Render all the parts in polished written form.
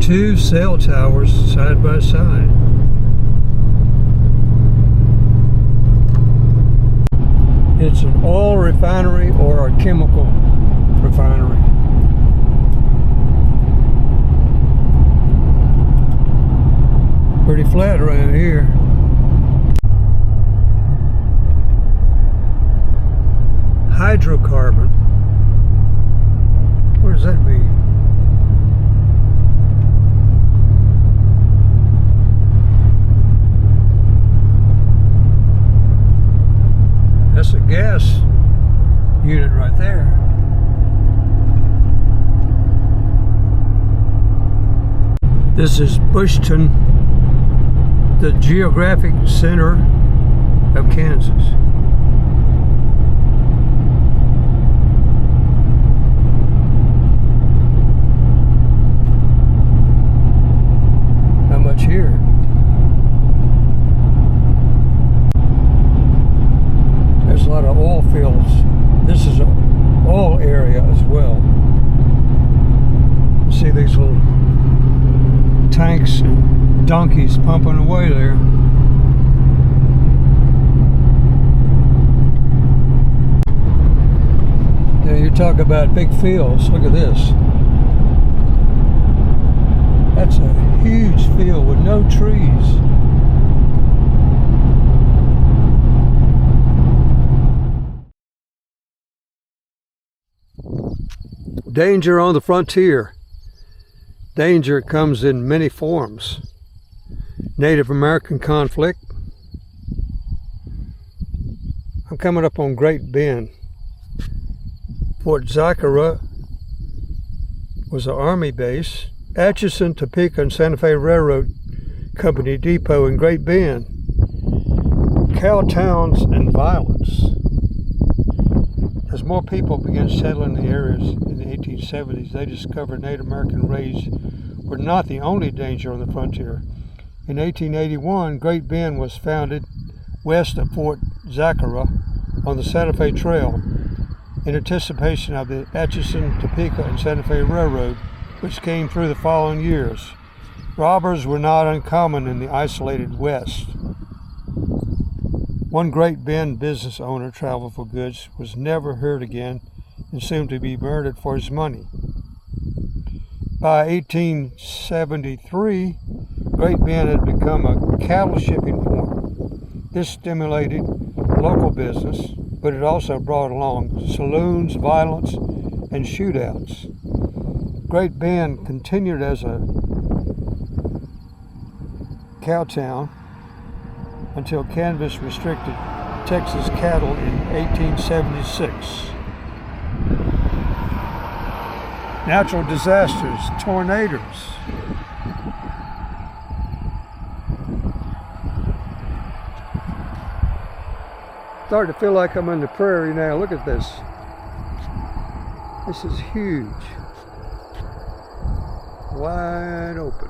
two cell towers side by side. It's an oil refinery or a chemical refinery. Pretty flat around here. Hydrocarbon. What does that mean? That's a gas unit right there. This is Bushton, the geographic center of Kansas. How much here? There's a lot of oil fields. This is an oil area as well. You see these little tanks and donkeys pumping away there. Now you talk about big fields. Look at this. That's a huge field with no trees. Danger on the frontier. Danger comes in many forms. Native American conflict. I'm coming up on Great Bend. Fort Zachara was an army base. Atchison, Topeka, and Santa Fe Railroad Company depot in Great Bend. Cow towns and violence. As more people began settling the areas in the 1870s, they discovered Native American raids were not the only danger on the frontier. In 1881, Great Bend was founded west of Fort Zachara on the Santa Fe Trail in anticipation of the Atchison, Topeka, and Santa Fe Railroad, which came through the following years. Robbers were not uncommon in the isolated West. One Great Bend business owner traveled for goods, was never heard again, and soon to be murdered for his money. By 1873, Great Bend had become a cattle shipping point. This stimulated local business, but it also brought along saloons, violence, and shootouts. Great Bend continued as a cow town until canvass restricted Texas cattle in 1876. Natural disasters, tornadoes. Starting to feel like I'm in the prairie now. Look at this. This is huge. Wide open.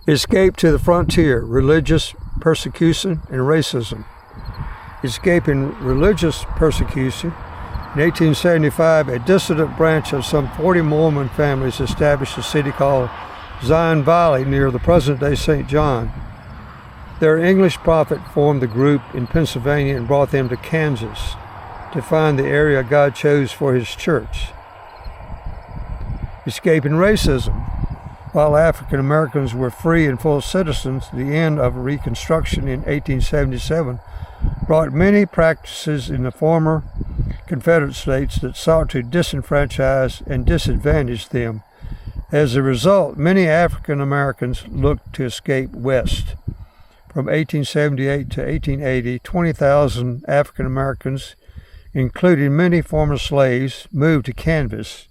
Escape to the frontier, religious persecution and racism. Escaping religious persecution, in 1875, a dissident branch of some 40 Mormon families established a city called Zion Valley near the present-day St. John. Their English prophet formed the group in Pennsylvania and brought them to Kansas to find the area God chose for his church. Escaping racism. While African Americans were free and full citizens, the end of Reconstruction in 1877 brought many practices in the former Confederate states that sought to disenfranchise and disadvantage them. As a result, many African Americans looked to escape west. From 1878 to 1880, 20,000 African Americans, including many former slaves, moved to Kansas.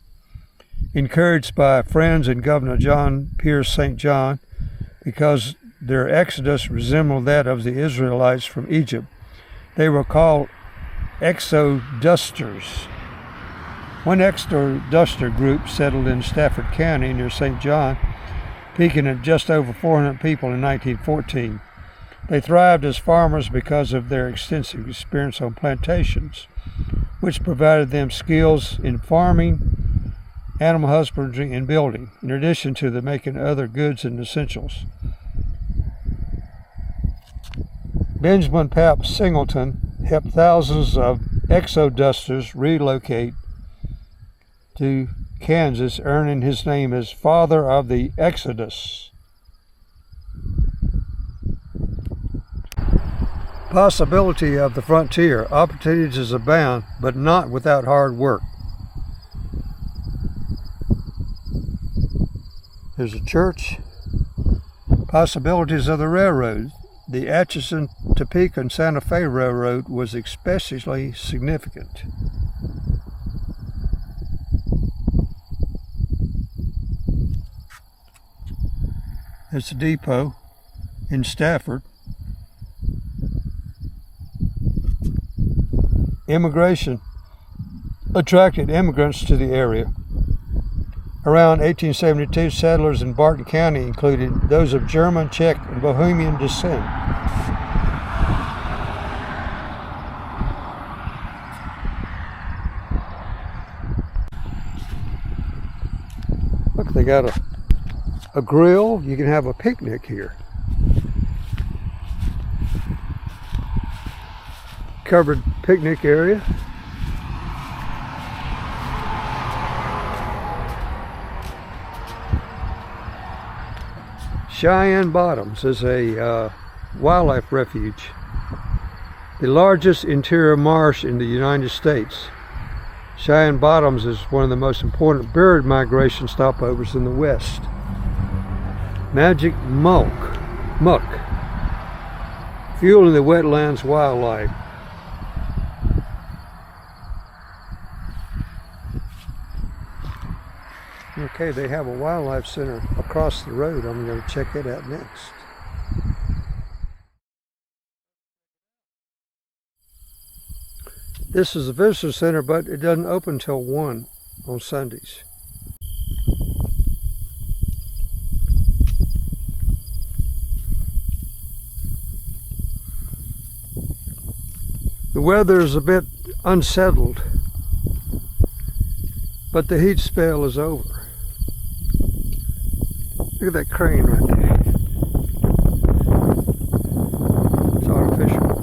Encouraged by friends and Governor John Pierce St. John, because their exodus resembled that of the Israelites from Egypt, they were called exodusters. One exoduster group settled in Stafford County near St. John, peaking at just over 400 people in 1914. They thrived as farmers because of their extensive experience on plantations, which provided them skills in farming animal husbandry, and building, in addition to the making other goods and essentials. Benjamin Pap Singleton helped thousands of exodusters relocate to Kansas, earning his name as Father of the Exodus. Possibility of the frontier. Opportunities abound, but not without hard work. There's a church. Possibilities of the railroad. The Atchison, Topeka, and Santa Fe Railroad was especially significant. There's a depot in Stafford. Immigration attracted immigrants to the area. Around 1872, settlers in Barton County included those of German, Czech, and Bohemian descent. Look, they got a grill. You can have a picnic here. Covered picnic area. Cheyenne Bottoms is a wildlife refuge, the largest interior marsh in the United States. Cheyenne Bottoms is one of the most important bird migration stopovers in the West. Magic muck, fueling the wetlands wildlife. Okay, they have a wildlife center across the road. I'm going to check it out next. This is a visitor center, but it doesn't open until 1 on Sundays. The weather is a bit unsettled, but the heat spell is over. Look at that crane right there. It's artificial.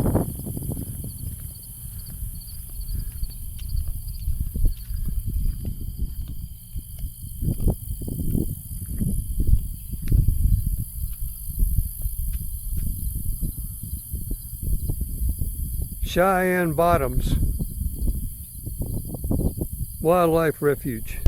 Cheyenne Bottoms Wildlife Refuge.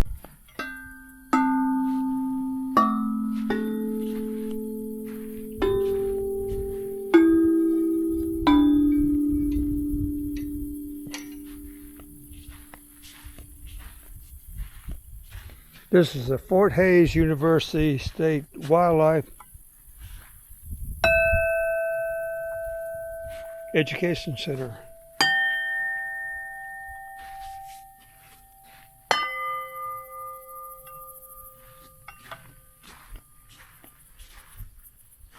This is the Fort Hays University State Wildlife Education Center.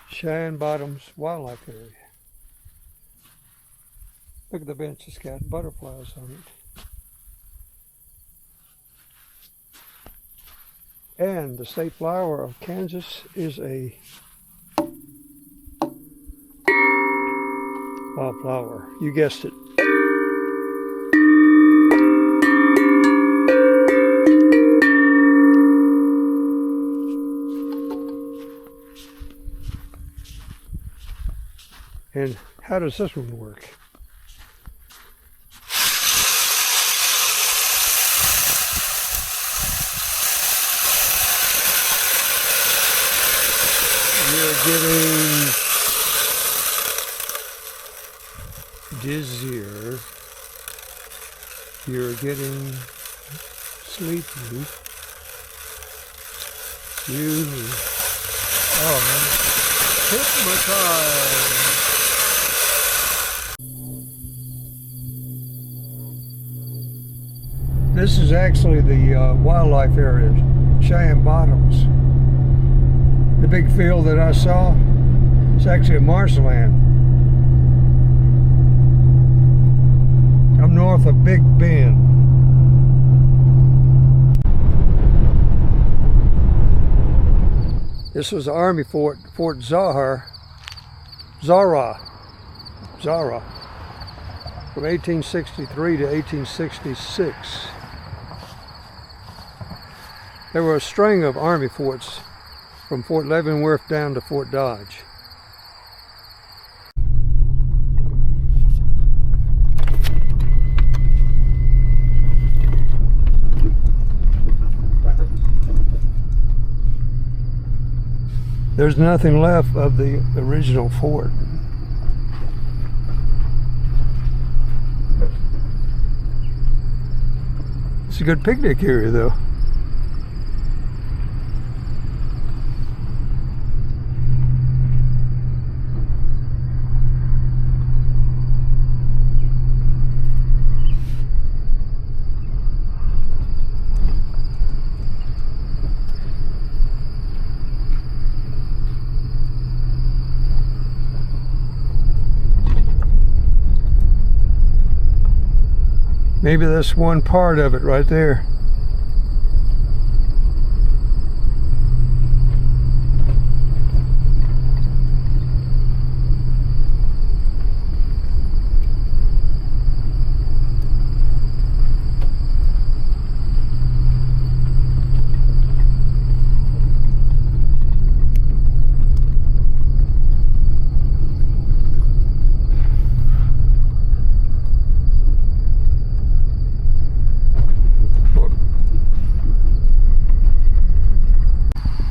Cheyenne Bottoms Wildlife Area. Look at the bench, it's got butterflies on it. And the state flower of Kansas is a wildflower. You guessed it. And how does this one work? You're getting dizzier. You're getting sleepy. You are hypnotized. This is actually the wildlife area, Cheyenne Bottoms. The big field that I saw, it's actually a marshland. I'm north of Big Bend. This was the Army fort, Fort Zara, from 1863 to 1866. There were a string of Army forts from Fort Leavenworth down to Fort Dodge. There's nothing left of the original fort. It's a good picnic area though. Maybe that's one part of it right there.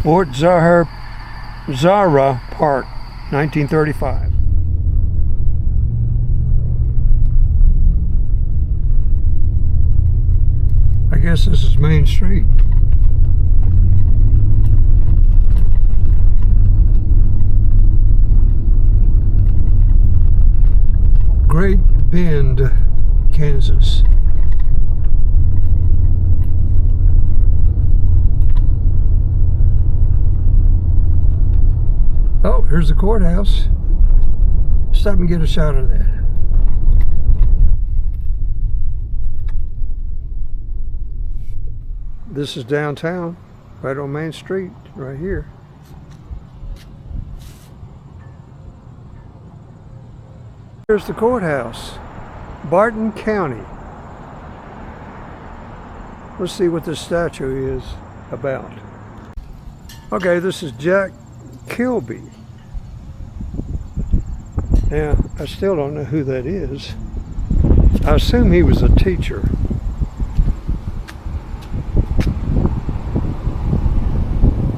Fort Zara Park, 1935. I guess this is Main Street. Great Bend, Kansas. Oh, here's the courthouse. Stop and get a shot of that. This is downtown, right on Main Street, right here. Here's the courthouse, Barton County. Let's see what this statue is about. Okay, this is Jack Kilby. Now, I still don't know who that is. I assume he was a teacher.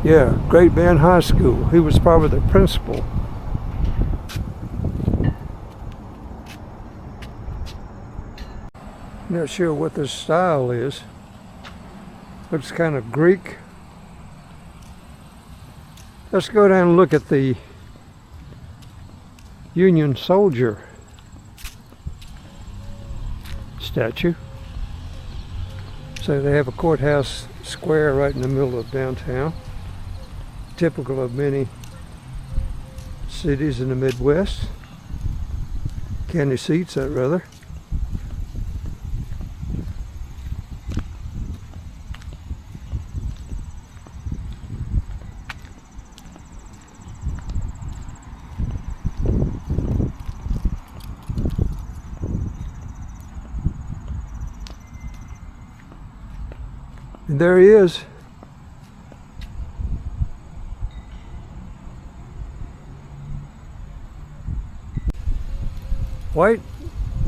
Yeah, Great Bend High School. He was probably the principal. Not sure what this style is. Looks kind of Greek. Let's go down and look at the Union soldier statue. So they have a courthouse square right in the middle of downtown, typical of many cities in the Midwest, county seats rather. And there he is. White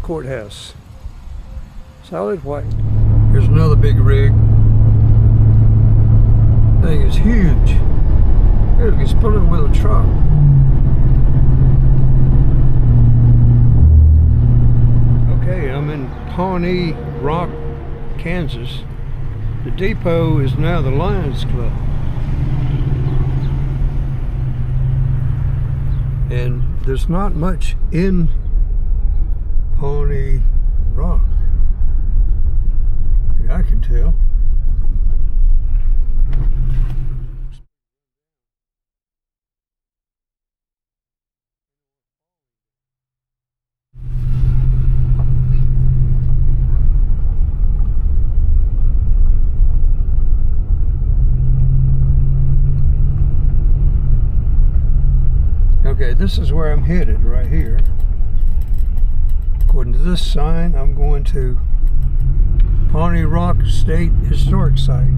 courthouse. Solid white. Here's another big rig. Thing is huge. Look, he's pulling with a truck. Okay, I'm in Pawnee Rock, Kansas. The depot is now the Lions Club. And there's not much in Pawnee Rock, I can tell. Okay, this is where I'm headed right here. According to this sign, I'm going to Pawnee Rock State Historic Site.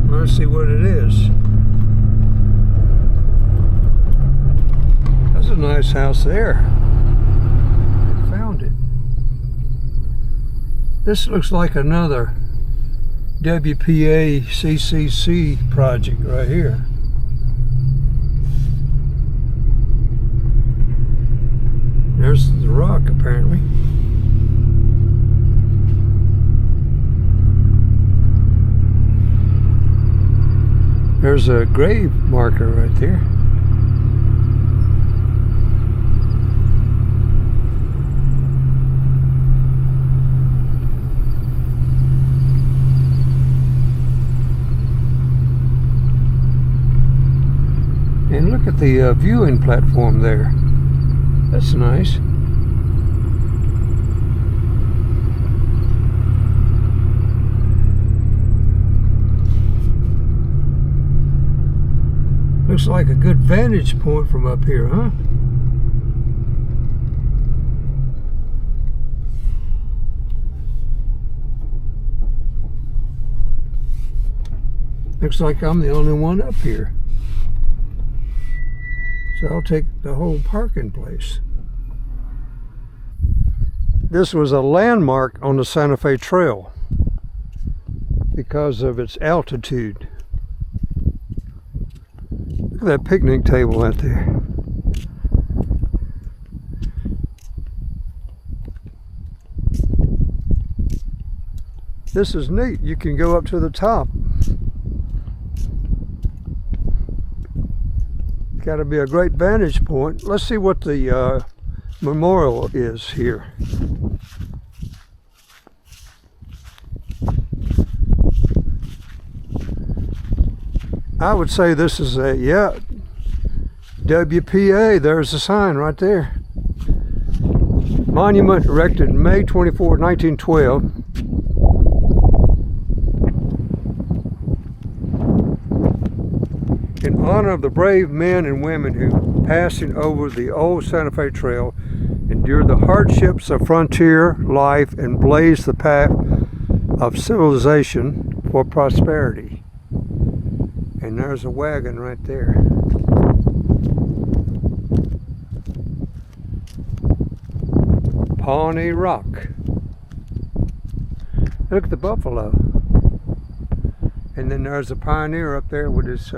Let's see what it is. That's a nice house there. I found it. This looks like another WPA CCC project right here. There's the rock, apparently. There's a grave marker right there. And look at the viewing platform there. That's nice. Looks like a good vantage point from up here, huh? Looks like I'm the only one up here. So I'll take the whole parking place. This was a landmark on the Santa Fe Trail because of its altitude. Look at that picnic table out there. This is neat. You can go up to the top. Got to be a great vantage point. Let's see what the memorial is here. I would say this is a, yeah, WPA. There's the sign right there. Monument erected May 24, 1912. In honor of the brave men and women who, passing over the old Santa Fe Trail, endured the hardships of frontier life and blazed the path of civilization for prosperity. And there's a wagon right there. Pawnee Rock. Look at the buffalo. And then there's a pioneer up there with his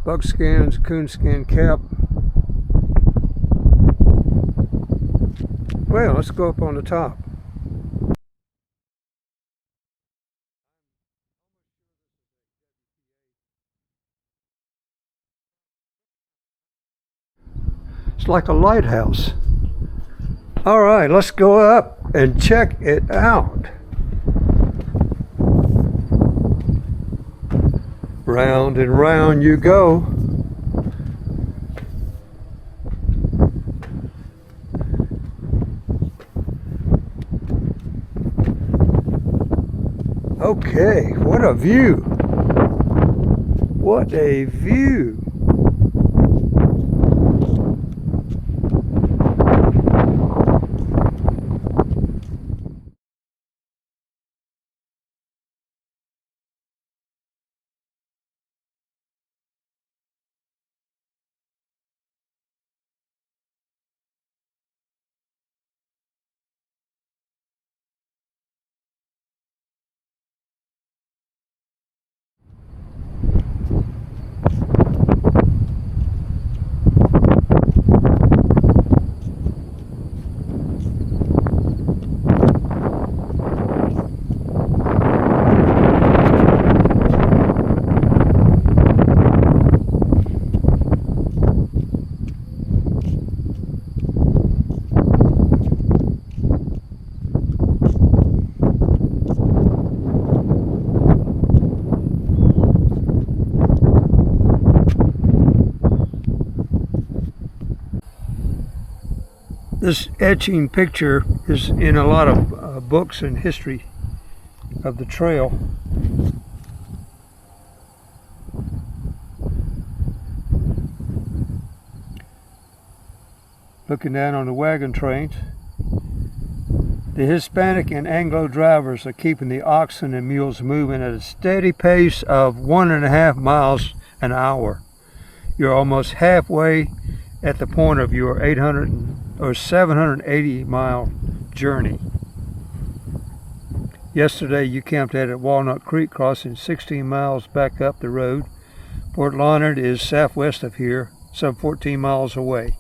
buckskins, coonskin cap. Well, let's go up on the top. It's like a lighthouse. All right, let's go up and check it out. Round and round you go. Okay, what a view. What a view. This etching picture is in a lot of books and history of the trail. Looking down on the wagon trains. The Hispanic and Anglo drivers are keeping the oxen and mules moving at a steady pace of 1.5 miles an hour. You're almost halfway at the point of your 780 mile journey. Yesterday you camped out at Walnut Creek, crossing 16 miles back up the road. Fort Leonard is southwest of here, some 14 miles away.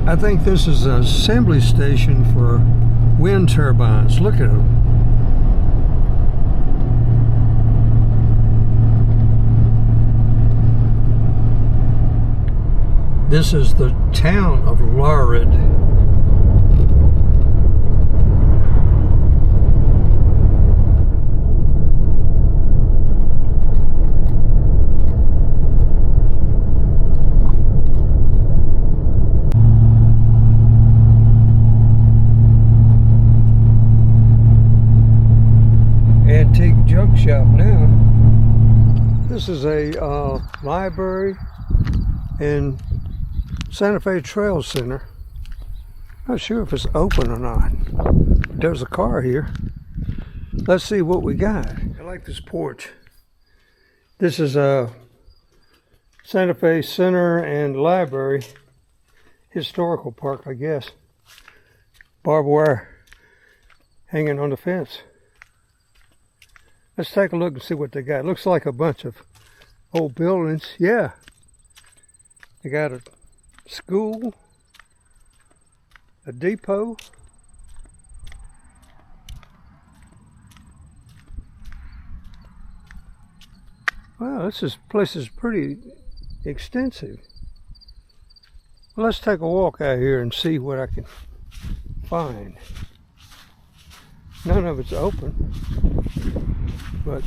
I think this is an assembly station for wind turbines. Look at them. This is the town of Larid. Antique junk shop now. This is a library and Santa Fe Trail Center. Not sure if it's open or not. There's a car here. Let's see what we got. I like this porch. This is a Santa Fe Center and Library historical park, I guess. Barbed wire hanging on the fence. Let's take a look and see what they got. It looks like a bunch of old buildings. Yeah. They got a school, a depot, wow, this place is pretty extensive. Well, let's take a walk out here and see what I can find. None of it's open, but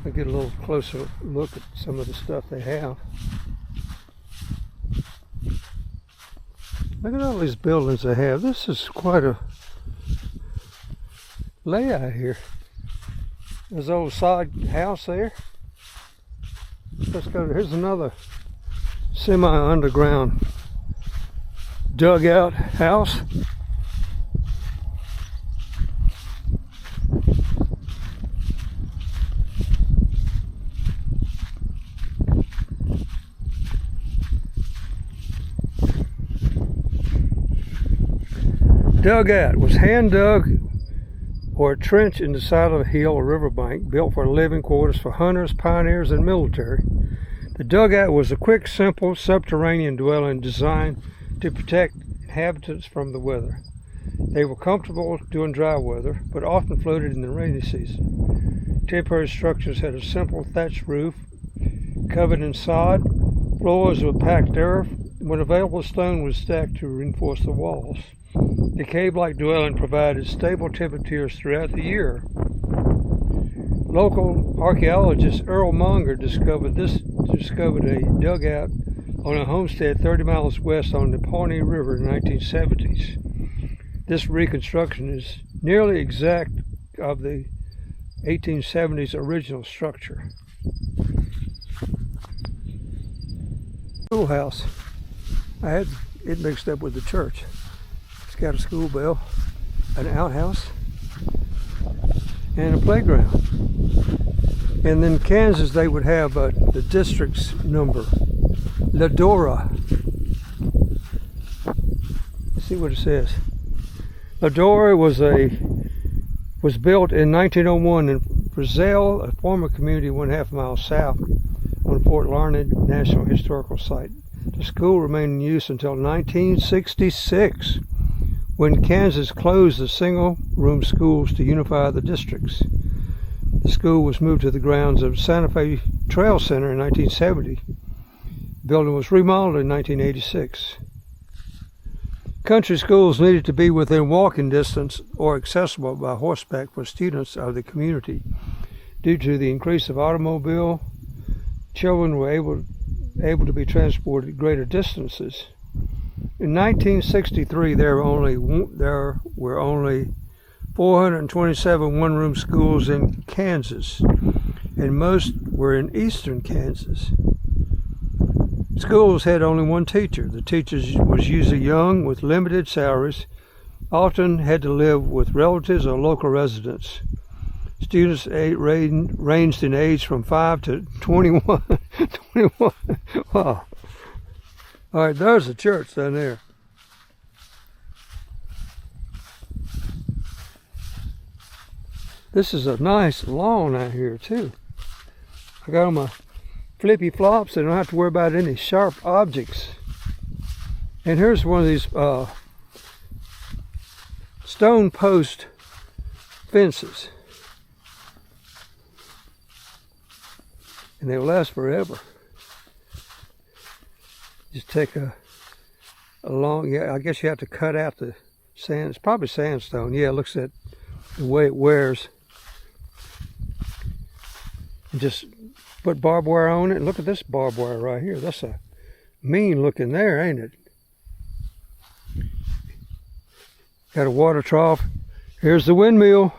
I'll get a little closer look at some of the stuff they have. Look at all these buildings they have. This is quite a layout here. There's an old sod house there. Let's go. Here's another semi-underground dugout house. Dugout was hand dug or a trench in the side of a hill or riverbank built for living quarters for hunters, pioneers, and military. The dugout was a quick, simple, subterranean dwelling designed to protect inhabitants from the weather. They were comfortable during dry weather, but often floated in the rainy season. Temporary structures had a simple thatched roof covered in sod. Floors were packed earth. When available, stone was stacked to reinforce the walls. The cave-like dwelling provided stable temperatures throughout the year. Local archaeologist Earl Monger discovered a dugout on a homestead 30 miles west on the Pawnee River in the 1970s. This reconstruction is nearly exact of the 1870s original structure. Schoolhouse. I had it mixed up with the church. It's got a school bell, an outhouse, and a playground. And in Kansas, they would have the district's number, Ladora. Let's see what it says. Ladore was built in 1901 in Brazil, a former community 1.5 miles south on Fort Larned National Historical Site. The school remained in use until 1966, when Kansas closed the single-room schools to unify the districts. The school was moved to the grounds of Santa Fe Trail Center in 1970. The building was remodeled in 1986. Country schools needed to be within walking distance or accessible by horseback for students of the community. Due to the increase of automobile, children were able to be transported greater distances. In 1963, there were only 427 one-room schools in Kansas, and most were in eastern Kansas. Schools had only one teacher. The teacher was usually young with limited salaries, often had to live with relatives or local residents. Students ranged in age from 5 to 21. 21. Wow. All right, there's the church down there. This is a nice lawn out here too. I got on my flippy flops and I don't have to worry about any sharp objects. And here's one of these stone post fences. And they'll last forever. Just take a long, yeah, I guess you have to cut out the sand. It's probably sandstone. Yeah, it looks at the way it wears. And just put barbed wire on it. Look at this barbed wire right here. That's a mean looking there, ain't it? Got a water trough. Here's the windmill.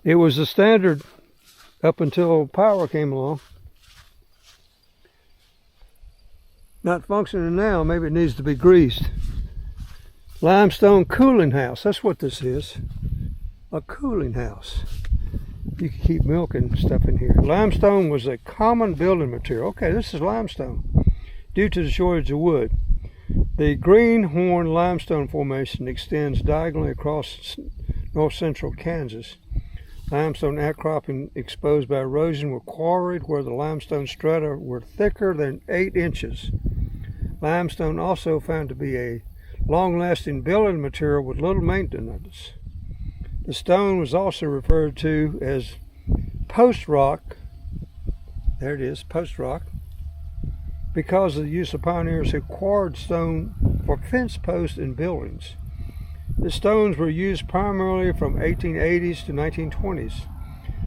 It was the standard up until power came along. Not functioning now. Maybe it needs to be greased. Limestone cooling house. That's what this is. A cooling house. You can keep milk and stuff in here. Limestone was a common building material. Okay, this is limestone. Due to the shortage of wood. The Greenhorn Limestone Formation extends diagonally across north central Kansas. Limestone outcropping exposed by erosion were quarried where the limestone strata were thicker than 8 inches. Limestone also found to be a long-lasting building material with little maintenance. The stone was also referred to as post rock. There it is, post rock, because of the use of pioneers who quarried stone for fence posts in buildings. The stones were used primarily from 1880s to 1920s.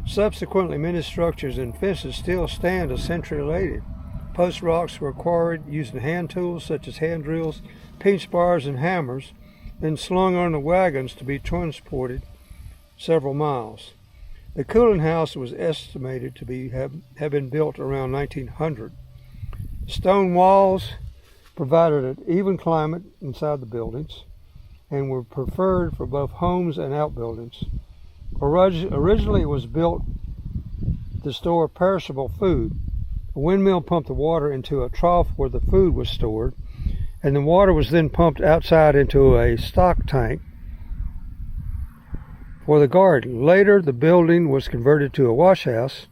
Subsequently, many structures and fences still stand a century later. Post rocks were quarried using hand tools such as hand drills, pinch bars, and hammers, then slung on the wagons to be transported several miles. The cooling house was estimated to have been built around 1900. Stone walls provided an even climate inside the buildings and were preferred for both homes and outbuildings. Originally it was built to store perishable food. A windmill pumped the water into a trough where the food was stored, and the water was then pumped outside into a stock tank for the garden. Later, the building was converted to a wash house.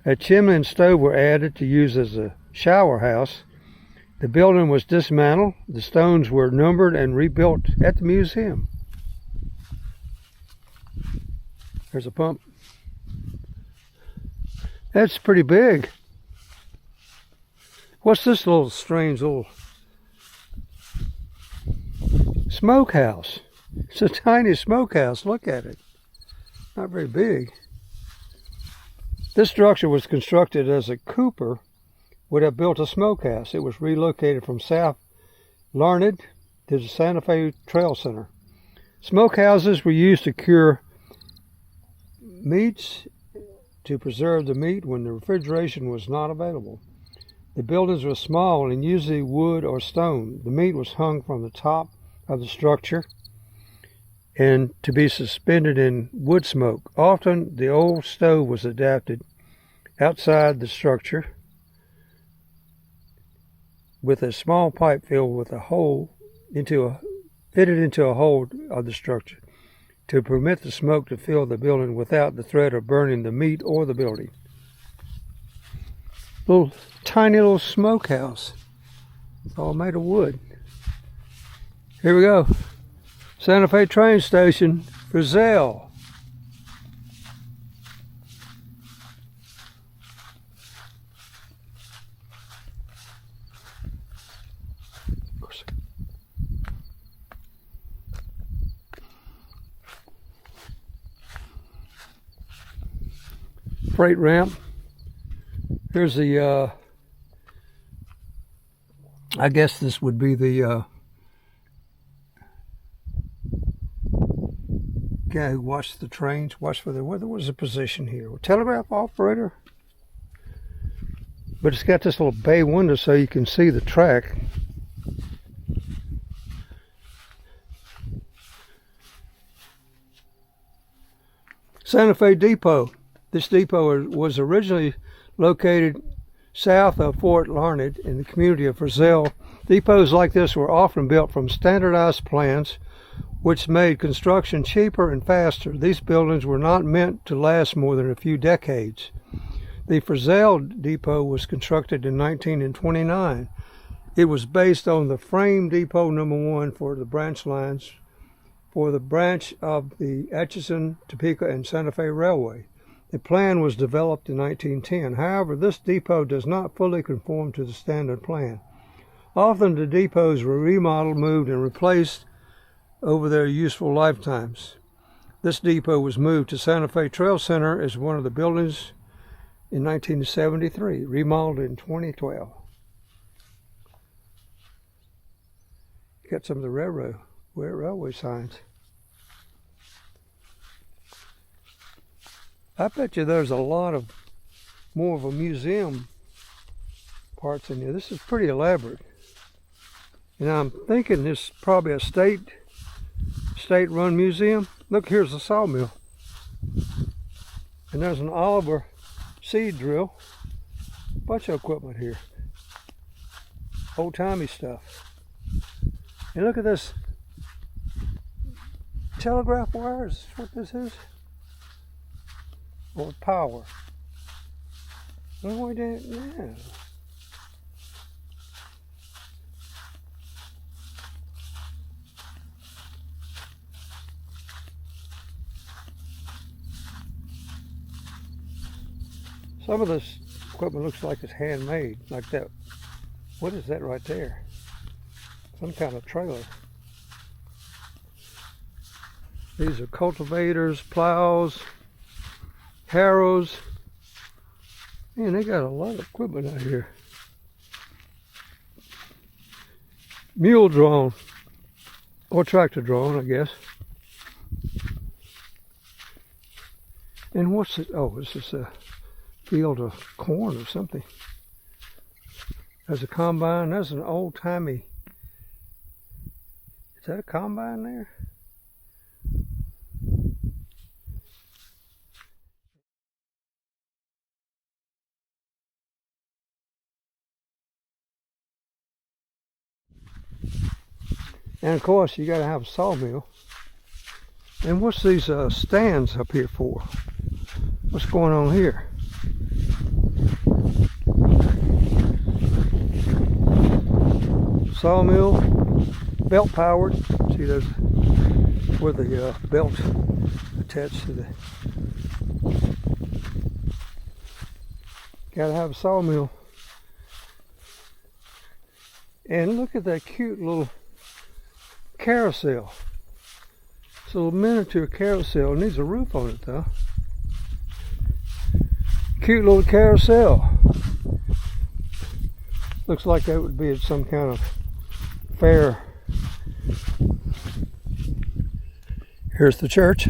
A chimney and stove were added to use as a shower house. The building was dismantled. The stones were numbered and rebuilt at the museum. There's a pump. That's pretty big. What's this little strange little smokehouse? It's a tiny smokehouse. Look at it. Not very big. This structure was constructed as a cooper would have built a smokehouse. It was relocated from South Larned to the Santa Fe Trail Center. Smokehouses were used to cure meats, to preserve the meat when the refrigeration was not available. The buildings were small and usually wood or stone. The meat was hung from the top of the structure and to be suspended in wood smoke. Often the old stove was adapted outside the structure with a small pipe filled with a hole fitted into a hole of the structure to permit the smoke to fill the building without the threat of burning the meat or the building. Tiny little smokehouse. It's all made of wood. Here we go. Santa Fe train station, Brazil. Freight ramp. Here's the, I guess this would be the guy who watched the trains, watched for what was the position here? Telegraph operator? But it's got this little bay window so you can see the track. Santa Fe Depot. This depot was originally located south of Fort Larned in the community of Brazil. Depots like this were often built from standardized plans, which made construction cheaper and faster. These buildings were not meant to last more than a few decades. The Brazil Depot was constructed in 1929. It was based on the frame depot number 1 for the branch lines for the branch of the Atchison, Topeka, and Santa Fe Railway. The plan was developed in 1910. However, this depot does not fully conform to the standard plan. Often the depots were remodeled, moved, and replaced over their useful lifetimes. This depot was moved to Santa Fe Trail Center as one of the buildings in 1973, remodeled in 2012. Got some of the railway signs. I bet you there's a lot of more of a museum parts in here. This is pretty elaborate. And I'm thinking this is probably a state-run museum. Look, here's the sawmill. And there's an Oliver seed drill. Bunch of equipment here. Old-timey stuff. And look at this. Telegraph wires, is what this is? Or power. What do we do now? Some of this equipment looks like it's handmade, like that. What is that right there? Some kind of trailer. These are cultivators, plows, harrows. Man, they got a lot of equipment out here. Mule drawn, or tractor drawn, I guess. And what's it? Oh, this is a field of corn or something. There's a combine. There's an old-timey. Is that a combine there? And of course, you got to have a sawmill. And what's these stands up here for? What's going on here? Sawmill, belt powered. See, there's where the belt attached to the. Got to have a sawmill. And look at that cute little carousel. It's a little miniature carousel. It needs a roof on it though. Cute little carousel. Looks like that would be at some kind of fair. Here's the church.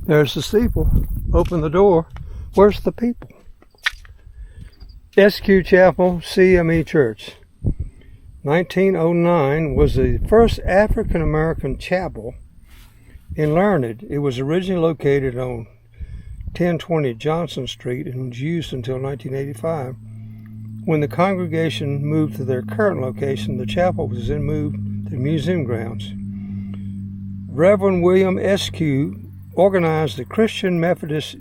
There's the steeple. Open the door. Where's the people? SQ Chapel, CME Church. 1909 was the first African American chapel in Larned. It was originally located on 1020 Johnson Street and was used until 1985. When the congregation moved to their current location, the chapel was then moved to museum grounds. Reverend William Eskew organized the Christian Methodist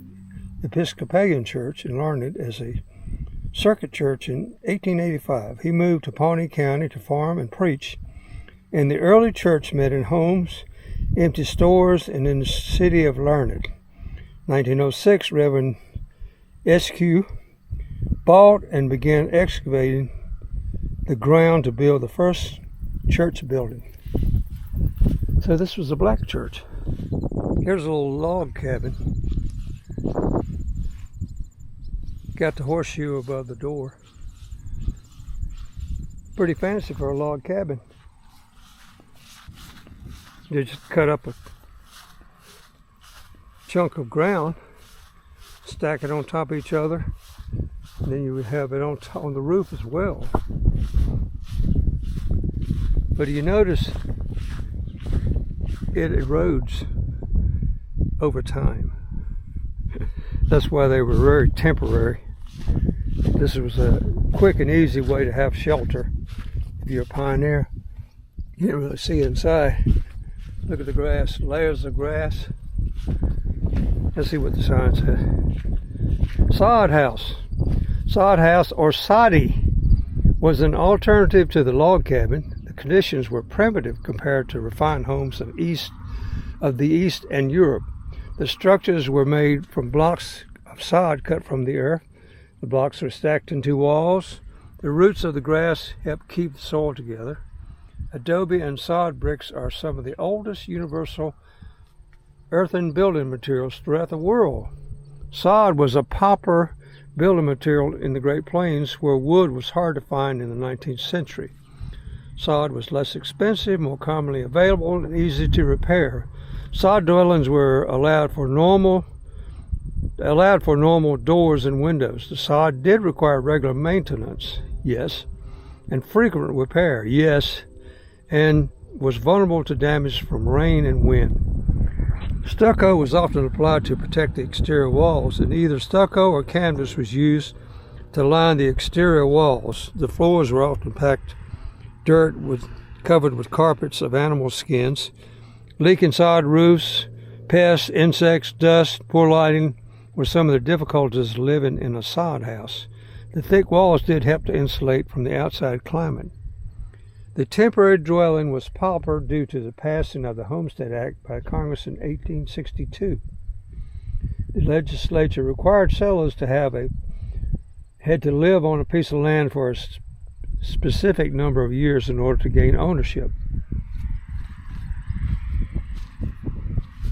Episcopalian Church in Larned as a circuit church in 1885. He moved to Pawnee County to farm and preach, and the early church met in homes, empty stores, and in the city of Larned. 1906, Reverend Eskew bought and began excavating the ground to build the first church building. So this was a black church. Here's a little log cabin. Got the horseshoe above the door. Pretty fancy for a log cabin. You just cut up a chunk of ground, stack it on top of each other, and then you would have it on the roof as well. But you notice it erodes over time. That's why they were very temporary. This was a quick and easy way to have shelter. If you're a pioneer, you can't really see inside. Look at the grass, layers of grass. Let's see what the sign says. Sod house. Sod house, or soddy, was an alternative to the log cabin. The conditions were primitive compared to refined homes of the East and Europe. The structures were made from blocks of sod cut from the earth. The blocks are stacked into walls. The roots of the grass help keep the soil together. Adobe and sod bricks are some of the oldest universal earthen building materials throughout the world. Sod was a popular building material in the Great Plains, where wood was hard to find in the 19th century. Sod was less expensive, more commonly available, and easy to repair. Sod dwellings were allowed for normal doors and windows. The sod did require regular maintenance, yes, and frequent repair, yes, and was vulnerable to damage from rain and wind. Stucco was often applied to protect the exterior walls, and either stucco or canvas was used to line the exterior walls. The floors were often packed dirt covered with carpets of animal skins. Leaking sod roofs, pests, insects, dust, poor lighting were some of the difficulties living in a sod house. The thick walls did help to insulate from the outside climate. The temporary dwelling was pauper due to the passing of the Homestead Act by Congress in 1862. The legislature required settlers had to live on a piece of land for a specific number of years in order to gain ownership.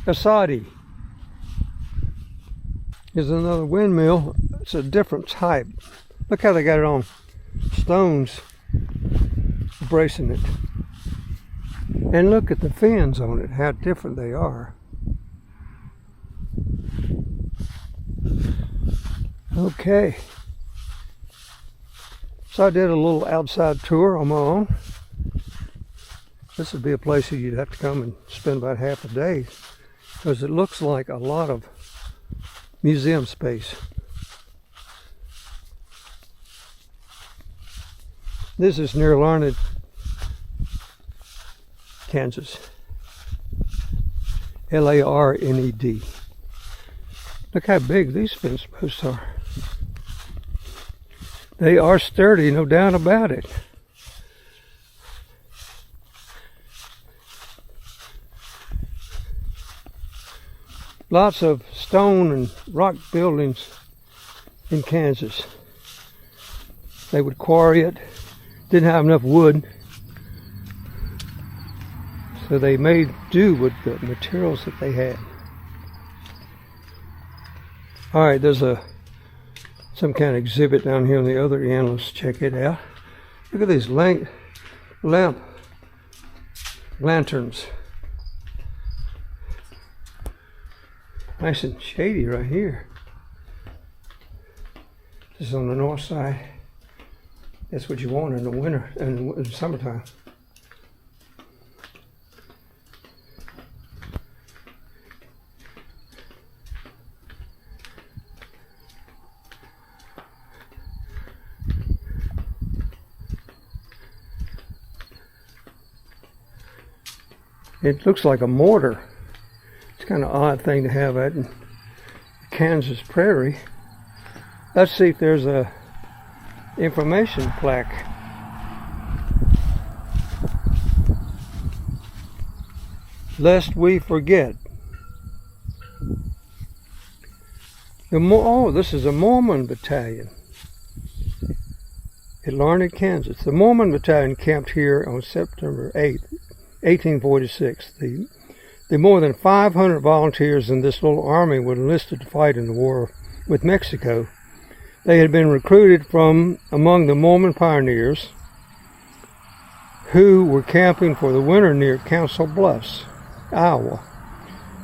A soddy is another windmill. It's a different type. Look how they got it on stones bracing it. And look at the fins on it, how different they are. Okay. So I did a little outside tour on my own. This would be a place that you'd have to come and spend about half a day, because it looks like a lot of museum space. This is near Larned, Kansas. Larned. Look how big these fence posts are. They are sturdy, no doubt about it. Lots of stone and rock buildings in Kansas. They would quarry it. Didn't have enough wood, so they made do with the materials that they had. All right, there's some kind of exhibit down here on the other end. Let's check it out. Look at these lanterns. Nice and shady right here. This is on the north side. That's what you want in the winter and in the summertime. It looks like a mortar. It's kind of an odd thing to have out in Kansas prairie. Let's see if there's a information plaque. Lest we forget. This is a Mormon battalion at Larned, Kansas. The Mormon battalion camped here on September 8th, 1846. The more than 500 volunteers in this little army were enlisted to fight in the war with Mexico. They had been recruited from among the Mormon pioneers who were camping for the winter near Council Bluffs, Iowa,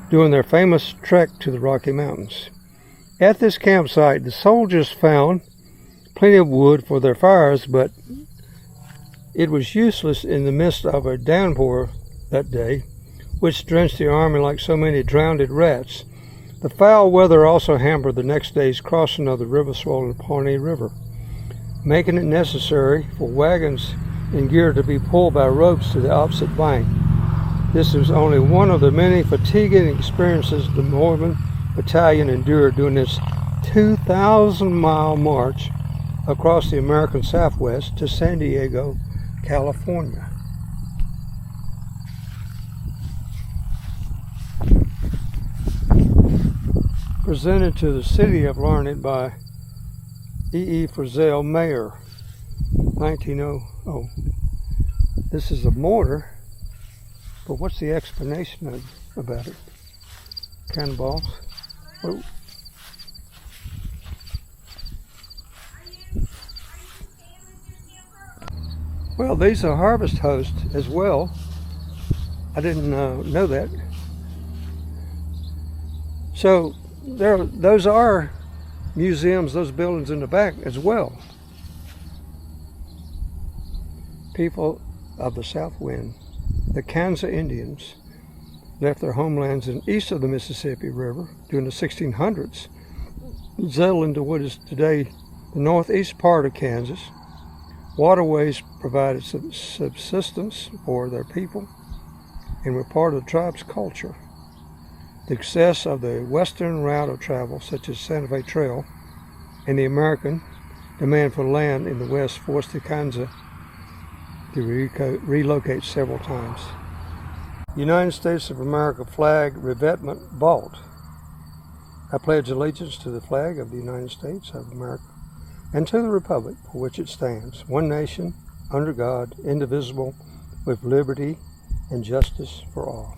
during their famous trek to the Rocky Mountains. At this campsite, the soldiers found plenty of wood for their fires, but it was useless in the midst of a downpour that day, which drenched the army like so many drowned rats. The foul weather also hampered the next day's crossing of the river-swollen Pawnee River, making it necessary for wagons and gear to be pulled by ropes to the opposite bank. This was only one of the many fatiguing experiences the Mormon battalion endured during this 2,000-mile march across the American Southwest to San Diego, California. Presented to the city of Larned by E. Frizzell, Mayor, 1900. This is a mortar, but what's the explanation about it? Cannonballs. Oh. Well, these are harvest hosts as well. I didn't know that. So those are museums, those buildings in the back as well. People of the South Wind, the Kansas Indians, left their homelands in east of the Mississippi River during the 1600s, settled into what is today the northeast part of Kansas. Waterways provided subsistence for their people and were part of the tribe's culture. The success of the western route of travel, such as Santa Fe Trail, and the American demand for land in the west forced the Kansas to relocate several times. United States of America flag revetment vault. I pledge allegiance to the flag of the United States of America and to the republic for which it stands, one nation, under God, indivisible, with liberty and justice for all.